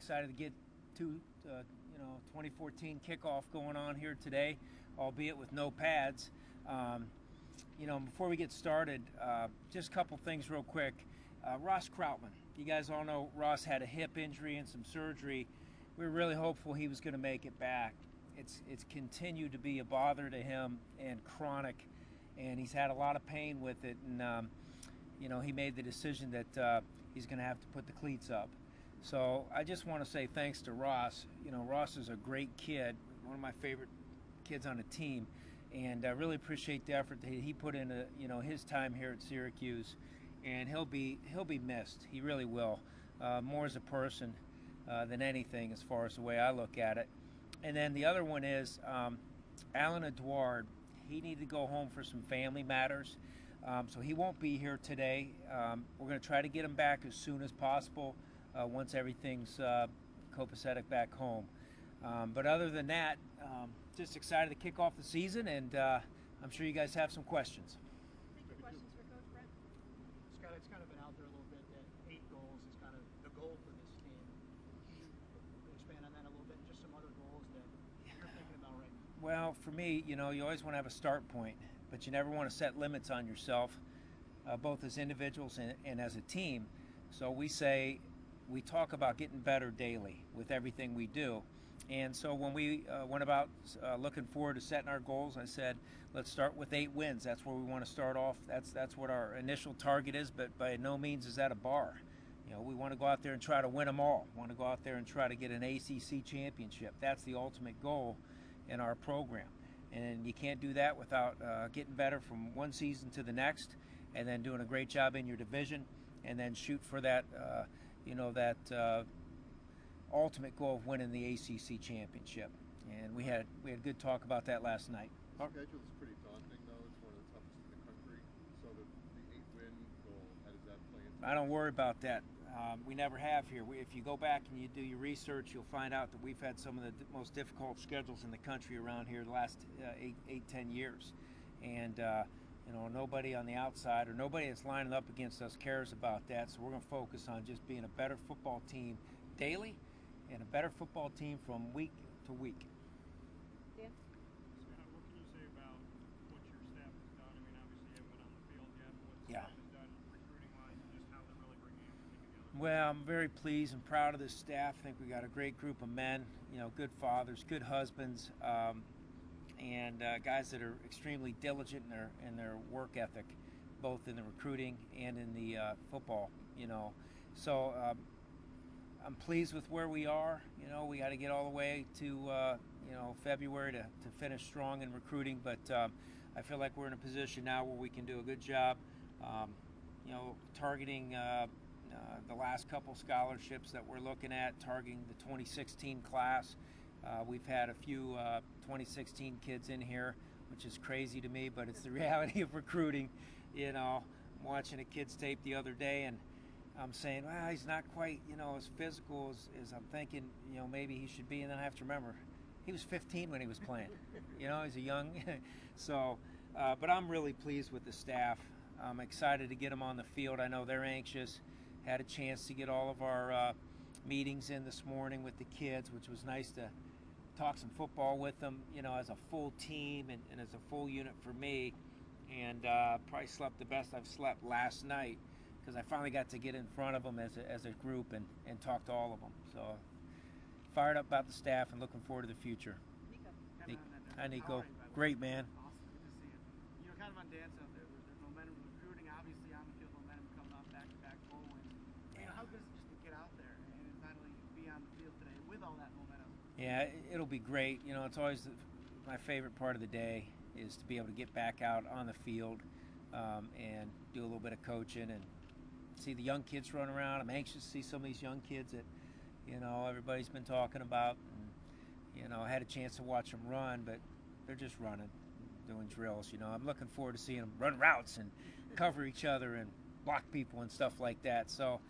excited to get to 2014 kickoff going on here today, albeit with no pads. Before we get started, just a couple things real quick. Ross Krautman, you guys all know Ross had a hip injury and some surgery. We were really hopeful he was going to make it back. It's continued to be a bother to him and chronic, and he's had a lot of pain with it. And he made the decision that he's going to have to put the cleats up. So I just want to say thanks to Ross. Ross is a great kid, one of my favorite kids on the team, and I really appreciate the effort that he put into his time here at Syracuse. And he'll be missed. He really will, more as a person than anything, as far as the way I look at it. And then the other one is Alan Edouard. He needed to go home for some family matters, so he won't be here today. We're going to try to get him back as soon as possible once everything's copacetic back home. But other than that, just excited to kick off the season, and I'm sure you guys have some questions. Questions for Coach Brent? Scott, it's kind of been out there a little bit that 8 goals is kind of the goal for this team. Can you expand on that a little bit, and just some other goals that you're thinking about right now? Well, for me, you always want to have a start point, but you never want to set limits on yourself, both as individuals and as a team. So we talk about getting better daily with everything we do. And so when we went about looking forward to setting our goals, I said, let's start with 8 wins. That's where we want to start off. That's what our initial target is, but by no means is that a bar. We want to go out there and try to win them all. We want to go out there and try to get an ACC championship. That's the ultimate goal in our program. And you can't do that without getting better from one season to the next, and then doing a great job in your division, and then shoot for that, ultimate goal of winning the ACC championship. And we had good talk about that last night. The schedule is pretty daunting, though. It's one of the toughest in the country. So the 8-win goal, how does that play into it? I don't worry about that. We never have here. If you go back and you do your research, you'll find out that we've had some of the most difficult schedules in the country around here the last 10 years. And nobody on the outside or nobody that's lining up against us cares about that. So we're going to focus on just being a better football team daily and a better football team from week to week. Dan? Scott, what can you say about what your staff has done? I mean, obviously you haven't been on the field yet, but what the staff has done recruiting-wise and just how they're really bringing everything together? Well, I'm very pleased and proud of this staff. I think we got a great group of men, good fathers, good husbands, and guys that are extremely diligent in their work ethic, both in the recruiting and in the football, So I'm pleased with where we are. We got to get all the way to February to finish strong in recruiting, but I feel like we're in a position now where we can do a good job, targeting the last couple scholarships that we're looking at, targeting the 2016 class. We've had a few 2016 kids in here, which is crazy to me, but it's the reality of recruiting. I'm watching a kid's tape the other day, and I'm saying, well, he's not quite, as physical as I'm thinking, maybe he should be. And then I have to remember, he was 15 when he was playing. He's a young. So, but I'm really pleased with the staff. I'm excited to get them on the field. I know they're anxious. Had a chance to get all of our meetings in this morning with the kids, which was nice to talk some football with them, as a full team and as a full unit for me. And probably slept the best I've slept last night, because I finally got to get in front of them as a group and talk to all of them. So fired up about the staff and looking forward to the future. Nico. Hi, Nico. Great, man. Awesome. Good to see you. Kind of on Dan's out there's momentum recruiting, obviously on the field momentum coming off back-to-back bowl wins. Yeah. How good is it just to get out there and finally be on the field today with all that momentum? Yeah, it'll be great. It's always my favorite part of the day is to be able to get back out on the field and do a little bit of coaching and see the young kids run around. I'm anxious to see some of these young kids that everybody's been talking about. And, I had a chance to watch them run, but they're just running, doing drills. I'm looking forward to seeing them run routes and cover each other and block people and stuff like that. So,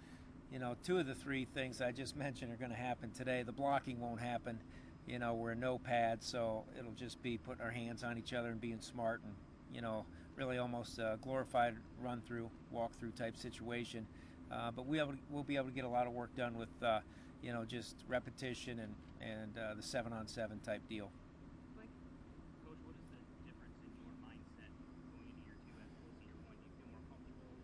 2 of the 3 things I just mentioned are going to happen today. The blocking won't happen. We're in no pads, so it'll just be putting our hands on each other and being smart and, really almost a glorified run-through, walk-through type situation. But we'll be able to get a lot of work done with, just repetition and the 7-on-7 type deal. Mike? Coach, what is the difference in your mindset going into year 2 as opposed to year 1? Do you feel more comfortable?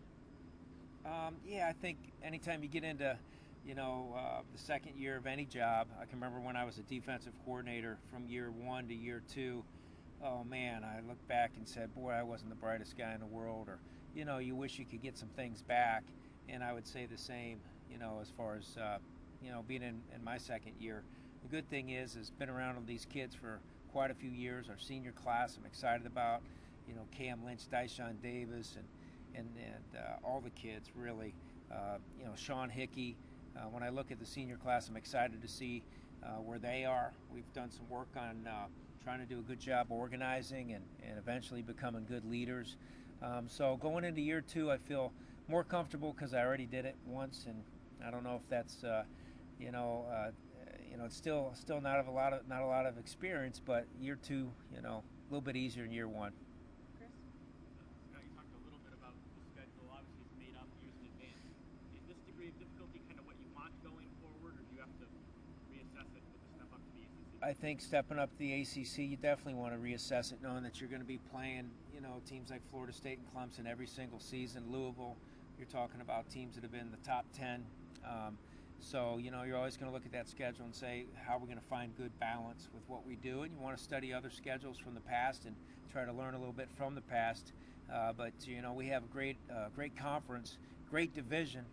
Yeah, I think anytime you get into, the second year of any job, I can remember when I was a defensive coordinator from year 1 to year 2. Oh man, I look back and said, boy, I wasn't the brightest guy in the world, or you wish you could get some things back. And I would say the same, as far as being in my second year. The good thing is been around with these kids for quite a few years. Our senior class I'm excited about, Cam Lynch, Dyshawn Davis, and all the kids really, Sean Hickey. When I look at the senior class, I'm excited to see where they are. We've done some work on trying to do a good job organizing and eventually becoming good leaders. So going into year 2, I feel more comfortable because I already did it once, and I don't know if that's it's still not a lot of experience, but year 2, a little bit easier than year 1. Chris? Scott, you talked a little bit about the schedule. Obviously, it's made up years in advance. Is this degree of difficulty kind of what you want going forward, or do you have to reassess it with the step up to the ACC? I think stepping up to the ACC, you definitely want to reassess it, knowing that you're going to be playing, teams like Florida State and Clemson every single season. Louisville, you're talking about teams that have been in the top 10. So, you're always going to look at that schedule and say, how are we going to find good balance with what we do? And you want to study other schedules from the past and try to learn a little bit from the past. But we have a great conference, great division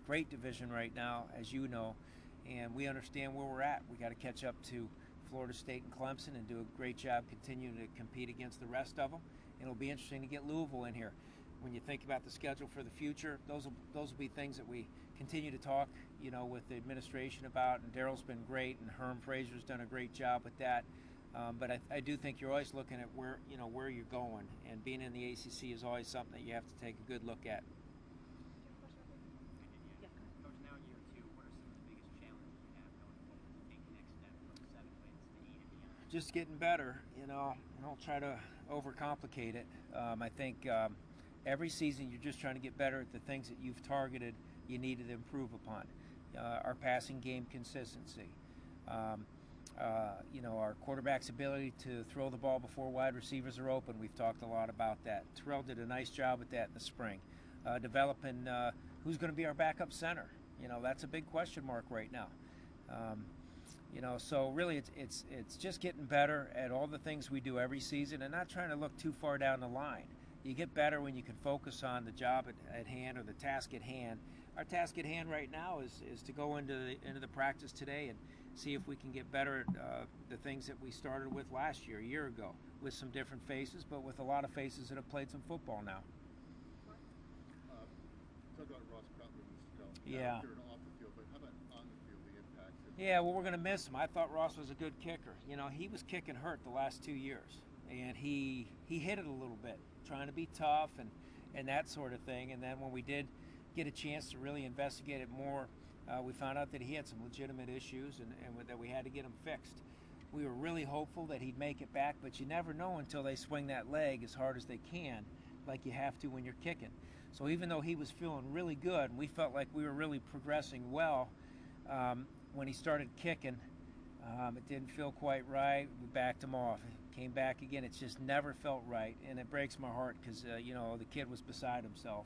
right now, as you know, and we understand where we're at. We got to catch up to Florida State and Clemson and do a great job continuing to compete against the rest of them. And it'll be interesting to get Louisville in here. When you think about the schedule for the future, those will be things that we continue to talk, with the administration about. And Daryl's been great, and Herm Fraser's done a great job with that. But I do think you're always looking at where you're going, and being in the ACC is always something that you have to take a good look at. Yeah, go ahead. Coach, now in year 2, what are some of the biggest challenges you have going forward to take the next step from 7 wins to 8 and beyond? Just getting better, don't try to overcomplicate it. I think every season you're just trying to get better at the things that you've targeted you needed to improve upon. Our passing game consistency, our quarterback's ability to throw the ball before wide receivers are open. We've talked a lot about that. Terrell did a nice job with that in the spring. Developing who's going to be our backup center. That's a big question mark right now. So really it's just getting better at all the things we do every season and not trying to look too far down the line. You get better when you can focus on the job at hand or the task at hand. Our task at hand right now is to go into the practice today and see if we can get better at the things that we started with last year, a year ago, with some different faces, but with a lot of faces that have played some football now. Talk about Ross Cutler's, Yeah. Out there and off the field, but how about on the field, the impact? Yeah, well, we're going to miss him. I thought Ross was a good kicker. He was kicking hurt the last 2 years, and he hit it a little bit, trying to be tough and that sort of thing. And then when we did get a chance to really investigate it more, we found out that he had some legitimate issues and that we had to get him fixed. We were really hopeful that he'd make it back, but you never know until they swing that leg as hard as they can, like you have to when you're kicking. So even though he was feeling really good, and we felt like we were really progressing well, when he started kicking, it didn't feel quite right. We backed him off. Came back again. It just never felt right, and it breaks my heart because the kid was beside himself.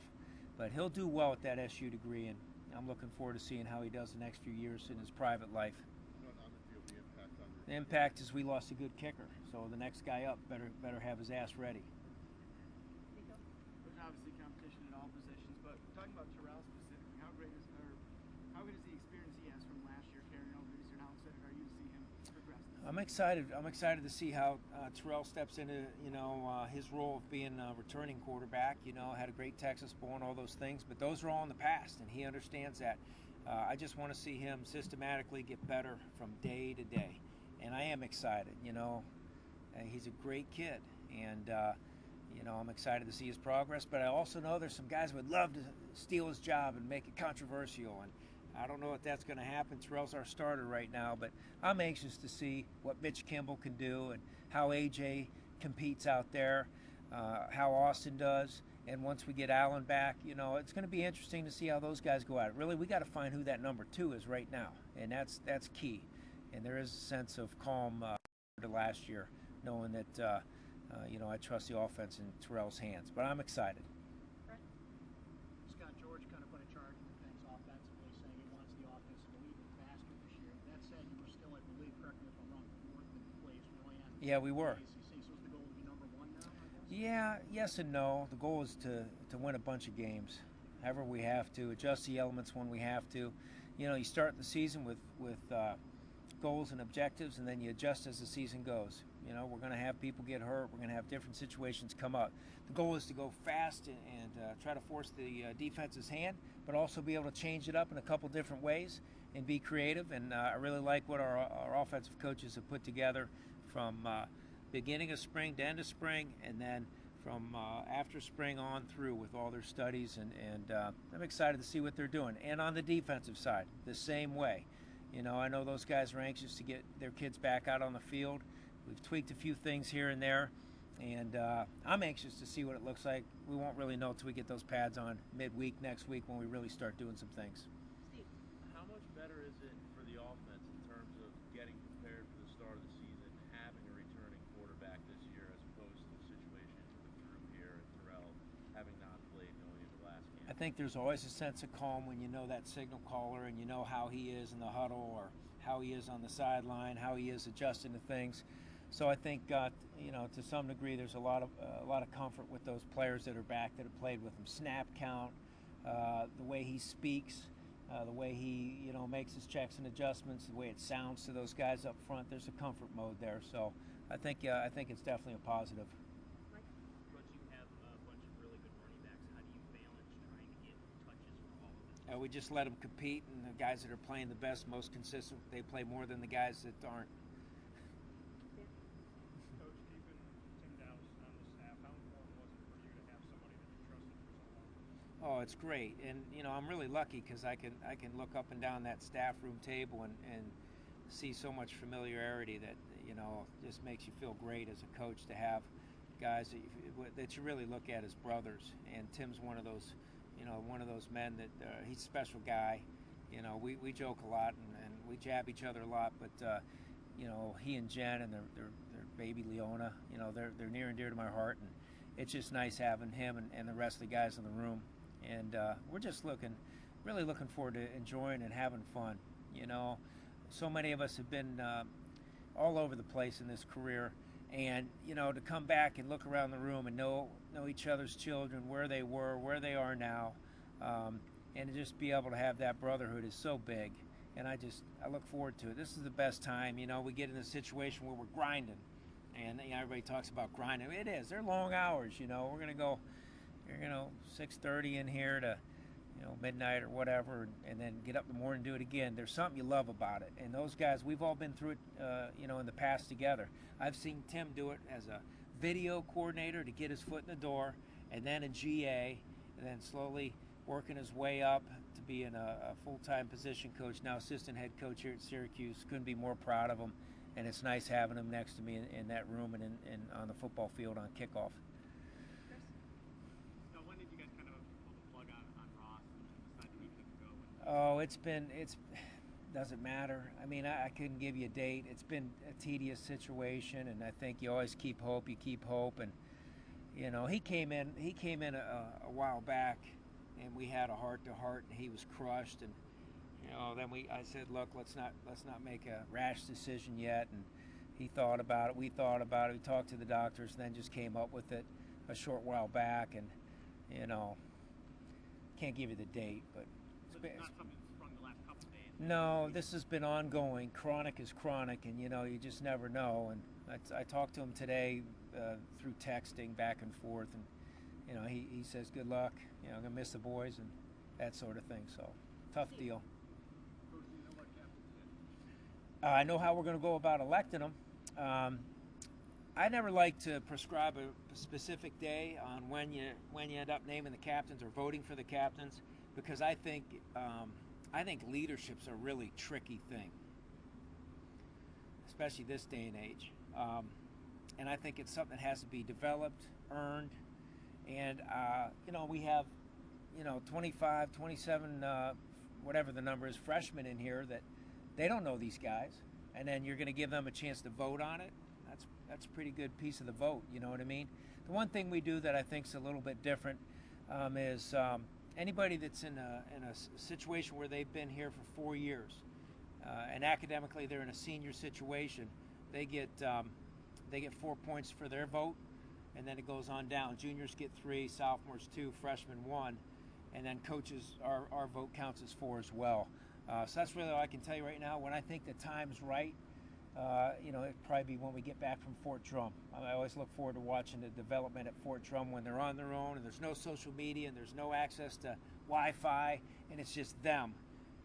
But he'll do well with that SU degree, and I'm looking forward to seeing how he does the next few years in his private life. On the field, the impact on The impact is we lost a good kicker, so the next guy up better have his ass ready. Nico? There's obviously competition in all positions, but talking about Terrell specifically, how good is the experience he has from last year carrying over this year? How excited are you to see him progress? I'm excited. I'm excited to see how Terrell steps into his role of being a returning quarterback. Had a great Texas Bowl and all those things, but those are all in the past, and he understands that. I just want to see him systematically get better from day to day, and I am excited. He's a great kid, and I'm excited to see his progress. But I also know there's some guys who would love to steal his job and make it controversial, and I don't know if that's going to happen. Terrell's our starter right now, but I'm anxious to see what Mitch Kimball can do and how AJ competes out there, how Austin does, And once we get Allen back, it's going to be interesting to see how those guys go at it. Really, we got to find who that number 2 is right now, and that's key. And there is a sense of calm to last year, knowing that I trust the offense in Terrell's hands. But I'm excited. Scott, George kind of put a chart in things offensively, saying he wants the offense to go even faster this year. That said, you were still, I believe, correct me if I'm wrong, 4th in place ran. Yeah, we were. ACC. So is the goal to be number 1 now, I guess? Yeah, yes and no. The goal is to win a bunch of games, however we have to, adjust the elements when we have to. You start the season with goals and objectives, and then you adjust as the season goes. We're going to have people get hurt. We're going to have different situations come up. The goal is to go fast and try to force the defense's hand, but also be able to change it up in a couple different ways and be creative. And I really like what our offensive coaches have put together from beginning of spring to end of spring, and then from after spring on through with all their studies. And I'm excited to see what they're doing. And on the defensive side, the same way. I know those guys are anxious to get their kids back out on the field. We've tweaked a few things here and there, and I'm anxious to see what it looks like. We won't really know until we get those pads on midweek next week when we really start doing some things. Steve. How much better is it for the offense in terms of getting prepared for the start of the season, having a returning quarterback this year as opposed to the situation with Drew here and Terrell having not played going into last game? I think there's always a sense of calm when you know that signal caller and you know how he is in the huddle or how he is on the sideline, how he is adjusting to things. So I think, to some degree, there's a lot of comfort with those players that are back that have played with him. Snap count, the way he speaks, the way he, makes his checks and adjustments, the way it sounds to those guys up front. There's a comfort mode there. So I think it's definitely a positive. Mike. Coach, you have a bunch of really good running backs. How do you balance trying to get touches for all of them? We just let them compete, and the guys that are playing the best, most consistent, they play more than the guys that aren't. Coach, keeping Tim Dowse on the staff, how important was it for you to have somebody that you trusted for so long? Oh, it's great, and I'm really lucky because I can look up and down that staff room table and see so much familiarity that just makes you feel great as a coach to have guys that you really look at as brothers. And Tim's one of those men that he's a special guy. We joke a lot and we jab each other a lot, but he and Jen and their baby Leona, they're near and dear to my heart, and it's just nice having him and the rest of the guys in the room. And we're just really looking forward to enjoying and having fun. So many of us have been all over the place in this career, and to come back and look around the room and know each other's children, where they were, where they are now, and to just be able to have that brotherhood is so big. And I look forward to it. This is the best time. We get in a situation where we're grinding, and everybody talks about grinding. It is. They're long hours. We're going to go, 6:30 in here to, midnight or whatever, and then get up in the morning and do it again. There's something you love about it. And those guys, we've all been through it, in the past together. I've seen Tim do it as a video coordinator to get his foot in the door, and then a GA, and then slowly working his way up to being a full-time position coach, now assistant head coach here at Syracuse. Couldn't be more proud of him, and it's nice having him next to me in that room and on the football field on kickoff. So when did you guys kind of pull the plug on Ross and decide that he couldn't go? Oh, doesn't matter. I mean, I couldn't give you a date. It's been a tedious situation, and I think you always keep hope. You keep hope, and he came in a while back, and we had a heart-to-heart, and he was crushed, and then I said, look, let's not make a rash decision yet, and he thought about it. We thought about it. We talked to the doctors, and then just came up with it a short while back, and can't give you the date, but So it's not something that's sprung the last couple of days? no, this has been ongoing. Chronic is chronic, and you just never know. And I talked to him today through texting back and forth, and he says good luck. I'm gonna miss the boys and that sort of thing. So tough deal. Coach, do you know what captain's in? I know how we're gonna go about electing them. I never like to prescribe a specific day on when you end up naming the captains or voting for the captains, because I think leadership's a really tricky thing, especially this day and age. And I think it's something that has to be developed, earned, And you know, we have 25, 27, whatever the number is, freshmen in here that they don't know these guys, and then you're going to give them a chance to vote on it. That's a pretty good piece of the vote. You know what I mean? The one thing we do that I think is a little bit different is anybody that's in a situation where they've been here for 4 years, and academically they're in a senior situation, they get 4 points for their vote, and then it goes on down. Juniors get 3, sophomores 2, freshmen 1, and then coaches, our vote counts as 4 as well. So that's really all I can tell you right now. When I think the time's right, it'd probably be when we get back from Fort Drum. I always look forward to watching the development at Fort Drum when they're on their own and there's no social media and there's no access to Wi-Fi, and it's just them,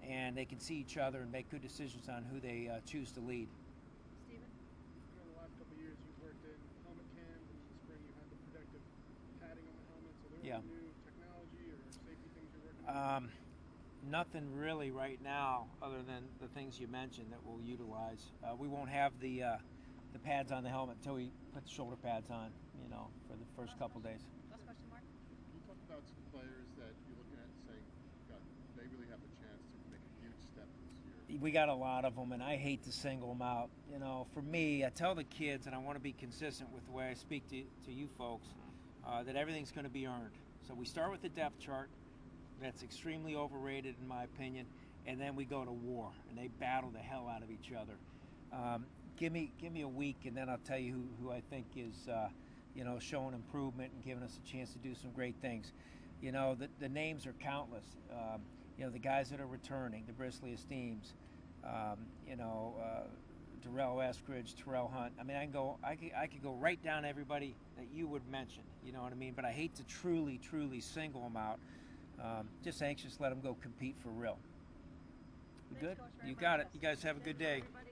and they can see each other and make good decisions on who they choose to lead. Steven? I know the last couple of years you've worked in helmet cams, and in the spring you had the protective padding on the helmets. Are there any new technology or safety things you're working on? Nothing really right now other than the things you mentioned that we'll utilize. We won't have the pads on the helmet until we put the shoulder pads on, for the first couple days. Last question, Mark? You talked about some players that you're looking at and saying, God, they really have the chance to make a huge step this year. We got a lot of them, and I hate to single them out. For me, I tell the kids, and I want to be consistent with the way I speak to you folks, that everything's going to be earned. So we start with the depth chart. That's extremely overrated in my opinion, and then we go to war, and they battle the hell out of each other. Give me a week, and then I'll tell you who I think is showing improvement and giving us a chance to do some great things. The names are countless. The guys that are returning, the Brisley Esteems, Darrell Eskridge, Terrell Hunt. I mean, I could go right down everybody that you would mention. You know what I mean? But I hate to truly single them out. Just anxious to let them go compete for real. Thanks, Good? Coach, very You much. got it. You guys have a good day. Everybody.